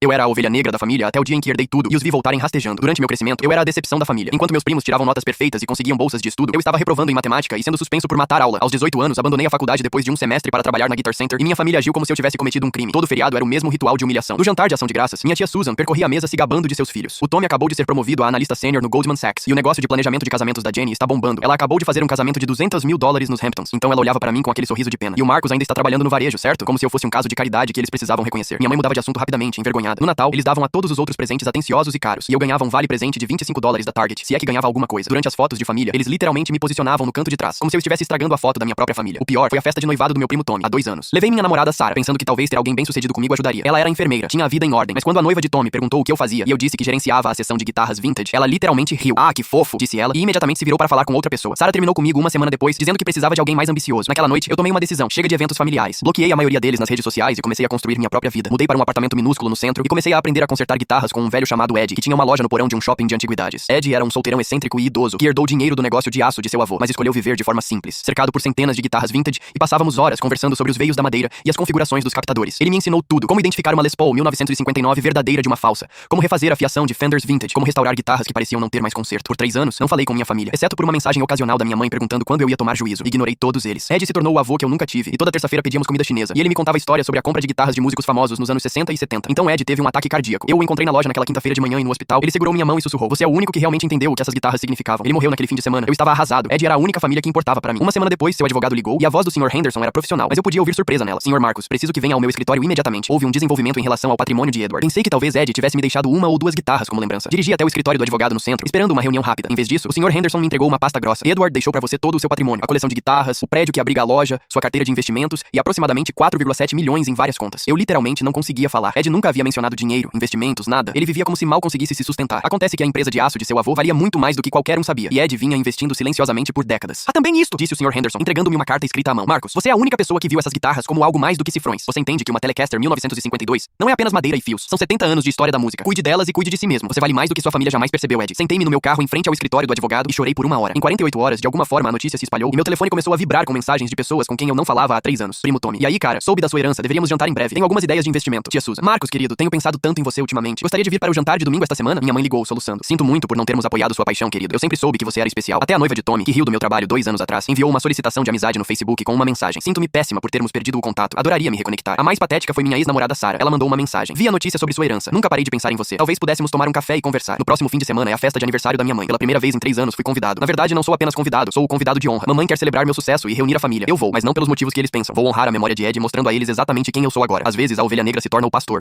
Eu era a ovelha negra da família até o dia em que herdei tudo e os vi voltarem rastejando. Durante meu crescimento, eu era a decepção da família. Enquanto meus primos tiravam notas perfeitas e conseguiam bolsas de estudo, eu estava reprovando em matemática e sendo suspenso por matar aula. Aos 18 anos, abandonei a faculdade depois de um semestre para trabalhar na Guitar Center e minha família agiu como se eu tivesse cometido um crime. Todo feriado era o mesmo ritual de humilhação. No jantar de ação de graças, minha tia Susan percorria a mesa se gabando de seus filhos. O Tommy acabou de ser promovido a analista sênior no Goldman Sachs e o negócio de planejamento de casamentos da Jenny está bombando. Ela acabou de fazer um casamento de $200 mil nos Hamptons, então ela olhava para mim com aquele sorriso de pena. E o Marcos ainda está trabalhando no varejo, certo? Como se eu fosse um caso de caridade que eles precisavam reconhecer. Minha mãe mudava de assunto rapidamente, envergonhada. No Natal, eles davam a todos os outros presentes atenciosos e caros, e eu ganhava um vale-presente de $25 da Target, se é que ganhava alguma coisa. Durante as fotos de família, eles literalmente me posicionavam no canto de trás, como se eu estivesse estragando a foto da minha própria família. O pior foi a festa de noivado do meu primo Tommy, há 2 anos. Levei minha namorada Sarah, pensando que talvez ter alguém bem-sucedido comigo ajudaria. Ela era enfermeira, tinha a vida em ordem, mas quando a noiva de Tommy perguntou o que eu fazia e eu disse que gerenciava a seção de guitarras vintage, ela literalmente riu. Ah, que fofo, disse ela, e imediatamente se virou para falar com outra pessoa. Sarah terminou comigo uma semana depois, dizendo que precisava de alguém mais ambicioso. Naquela noite, eu tomei uma decisão. Chega de eventos familiares. Bloqueei a maioria deles nas redes sociais e comecei a construir minha própria vida. Mudei para um apartamento minúsculo no centro e comecei a aprender a consertar guitarras com um velho chamado Ed, que tinha uma loja no porão de um shopping de antiguidades. Ed era um solteirão excêntrico e idoso que herdou dinheiro do negócio de aço de seu avô, mas escolheu viver de forma simples, cercado por centenas de guitarras vintage, e passávamos horas conversando sobre os veios da madeira e as configurações dos captadores. Ele me ensinou tudo: como identificar uma Les Paul 1959 verdadeira de uma falsa, como refazer a fiação de Fenders vintage, como restaurar guitarras que pareciam não ter mais conserto. Por 3 anos, não falei com minha família, exceto por uma mensagem ocasional da minha mãe perguntando quando eu ia tomar juízo. Ignorei todos eles. Ed se tornou o avô que eu nunca tive, e toda terça-feira pedíamos comida chinesa, e ele me contava histórias sobre a compra de guitarras de músicos famosos nos anos 60 e 70. Então Ed teve um ataque cardíaco. Eu o encontrei na loja naquela quinta-feira de manhã e no hospital. Ele segurou minha mão e sussurrou: "Você é o único que realmente entendeu o que essas guitarras significavam." Ele morreu naquele fim de semana. Eu estava arrasado. Ed era a única família que importava para mim. Uma semana depois, seu advogado ligou e a voz do Sr. Henderson era profissional, mas eu podia ouvir surpresa nela. "Sr. Marcos, preciso que venha ao meu escritório imediatamente. Houve um desenvolvimento em relação ao patrimônio de Edward." Pensei que talvez Ed tivesse me deixado 1 ou 2 guitarras como lembrança. Dirigi até o escritório do advogado no centro, esperando uma reunião rápida. Em vez disso, o Sr. Henderson me entregou uma pasta grossa. "Edward deixou para você todo o seu patrimônio: a coleção de guitarras, o prédio que abriga a loja, sua carteira de investimentos e aproximadamente 4,7 milhões em várias contas." Eu literalmente não conseguia falar. Ed nunca havia mencionado dinheiro, investimentos, nada. Ele vivia como se mal conseguisse se sustentar. Acontece que a empresa de aço de seu avô valia muito mais do que qualquer um sabia, e Ed vinha investindo silenciosamente por décadas. "Há também isto", disse o Sr. Henderson, entregando-me uma carta escrita à mão. "Marcos, você é a única pessoa que viu essas guitarras como algo mais do que cifrões. Você entende que uma Telecaster 1952 não é apenas madeira e fios. São 70 anos de história da música. Cuide delas e cuide de si mesmo. Você vale mais do que sua família jamais percebeu, Ed." Sentei-me no meu carro em frente ao escritório do advogado e chorei por 1 hora. Em 48 horas, de alguma forma, a notícia se espalhou e meu telefone começou a vibrar com mensagens de pessoas com quem eu não falava há 3 anos. "Primo Tommy. E aí, cara, soube da sua herança. Deveríamos jantar em breve. Tenho algumas ideias de investimento. Tia Susan. Marcos, querido, tenho pensado tanto em você ultimamente. Gostaria de vir para o jantar de domingo esta semana?" Minha mãe ligou, soluçando. "Sinto muito por não termos apoiado sua paixão, querido. Eu sempre soube que você era especial." Até a noiva de Tommy, que riu do meu trabalho 2 anos atrás, enviou uma solicitação de amizade no Facebook com uma mensagem: "Sinto-me péssima por termos perdido o contato. Adoraria me reconectar." A mais patética foi minha ex-namorada Sarah. Ela mandou uma mensagem: "Vi a notícia sobre sua herança. Nunca parei de pensar em você. Talvez pudéssemos tomar um café e conversar. No próximo fim de semana é a festa de aniversário da minha mãe. Pela primeira vez em 3 anos fui convidado. Na verdade, não sou apenas convidado, sou o convidado de honra. Mamãe quer celebrar meu sucesso e reunir a família. Eu vou, mas não pelos motivos que eles pensam. Vou honrar a memória de Ed, mostrando a eles exatamente quem eu sou agora. Às vezes, a ovelha negra se torna o pastor."